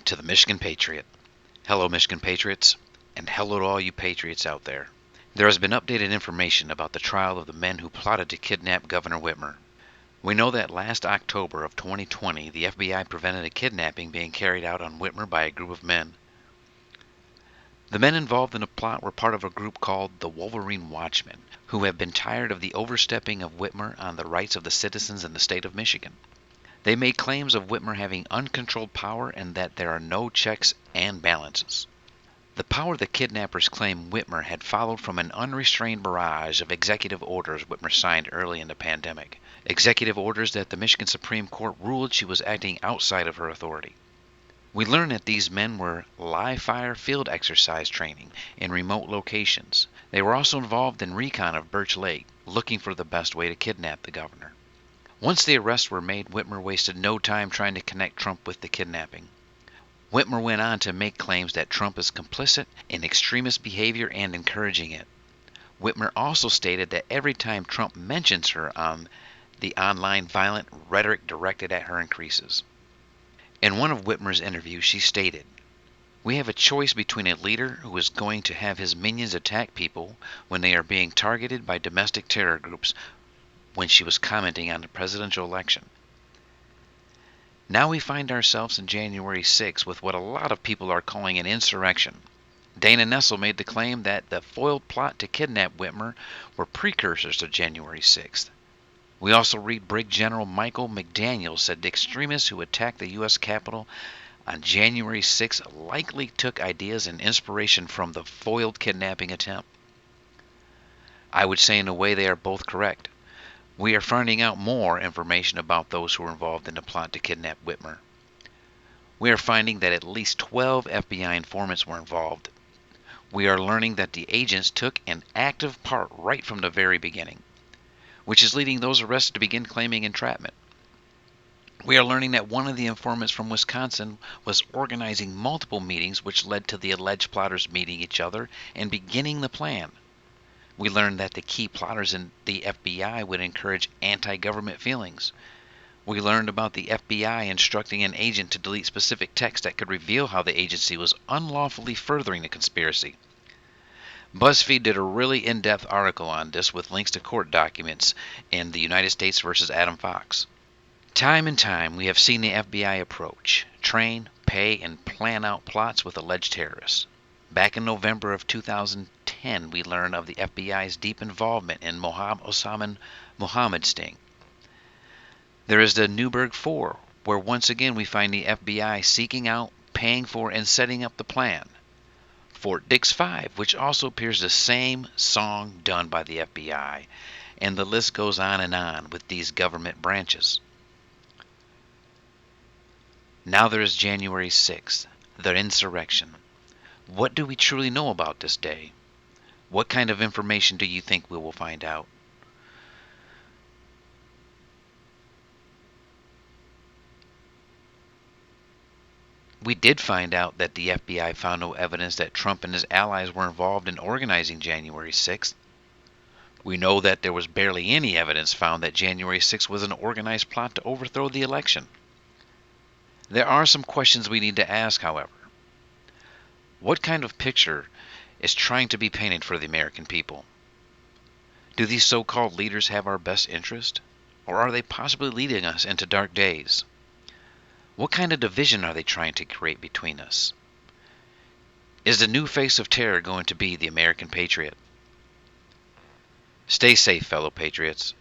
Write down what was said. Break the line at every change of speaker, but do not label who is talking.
to the Michigan Patriot. Hello, Michigan Patriots, and hello to all you Patriots out there. There has been updated information about the trial of the men who plotted to kidnap Governor Whitmer. We know that last October of 2020, the FBI prevented a kidnapping being carried out on Whitmer by a group of men. The men involved in the plot were part of a group called the Wolverine Watchmen, who have been tired of the overstepping of Whitmer on the rights of the citizens in the state of Michigan. They made claims of Whitmer having uncontrolled power and that there are no checks and balances. The power the kidnappers claim Whitmer had followed from an unrestrained barrage of executive orders Whitmer signed early in the pandemic. Executive orders that the Michigan Supreme Court ruled she was acting outside of her authority. We learned that these men were live-fire field exercise training in remote locations. They were also involved in recon of Birch Lake, looking for the best way to kidnap the governor. Once the arrests were made, Whitmer wasted no time trying to connect Trump with the kidnapping. Whitmer went on to make claims that Trump is complicit in extremist behavior and encouraging it. Whitmer also stated that every time Trump mentions her on the online violent rhetoric directed at her increases. In one of Whitmer's interviews, she stated, "We have a choice between a leader who is going to have his minions attack people when they are being targeted by domestic terror groups," when she was commenting on the presidential election. Now we find ourselves in January 6th with what a lot of people are calling an insurrection. Dana Nessel made the claim that the foiled plot to kidnap Whitmer were precursors to January 6th. We also read Brig General Michael McDaniel said the extremists who attacked the U.S. Capitol on January 6th likely took ideas and inspiration from the foiled kidnapping attempt. I would say in a way they are both correct. We are finding out more information about those who were involved in the plot to kidnap Whitmer. We are finding that at least 12 FBI informants were involved. We are learning that the agents took an active part right from the very beginning, which is leading those arrested to begin claiming entrapment. We are learning that one of the informants from Wisconsin was organizing multiple meetings which led to the alleged plotters meeting each other and beginning the plan. We learned that the key plotters in the FBI would encourage anti-government feelings. We learned about the FBI instructing an agent to delete specific text that could reveal how the agency was unlawfully furthering the conspiracy. BuzzFeed did a really in-depth article on this with links to court documents in the United States versus Adam Fox. Time and time we have seen the FBI approach, train, pay, and plan out plots with alleged terrorists. Back in November of 2010, we learned of the FBI's deep involvement in Osama Mohammed sting. There is the Newburgh 4, where once again we find the FBI seeking out, paying for, and setting up the plan. Fort Dix 5, which also appears the same song done by the FBI, and the list goes on with these government branches. Now there is January 6th, the insurrection. What do we truly know about this day? What kind of information do you think we will find out? We did find out that the FBI found no evidence that Trump and his allies were involved in organizing January 6th. We know that there was barely any evidence found that January 6th was an organized plot to overthrow the election. There are some questions we need to ask, however. What kind of picture is trying to be painted for the American people? Do these so-called leaders have our best interest? Or are they possibly leading us into dark days? What kind of division are they trying to create between us? Is the new face of terror going to be the American patriot? Stay safe, fellow patriots.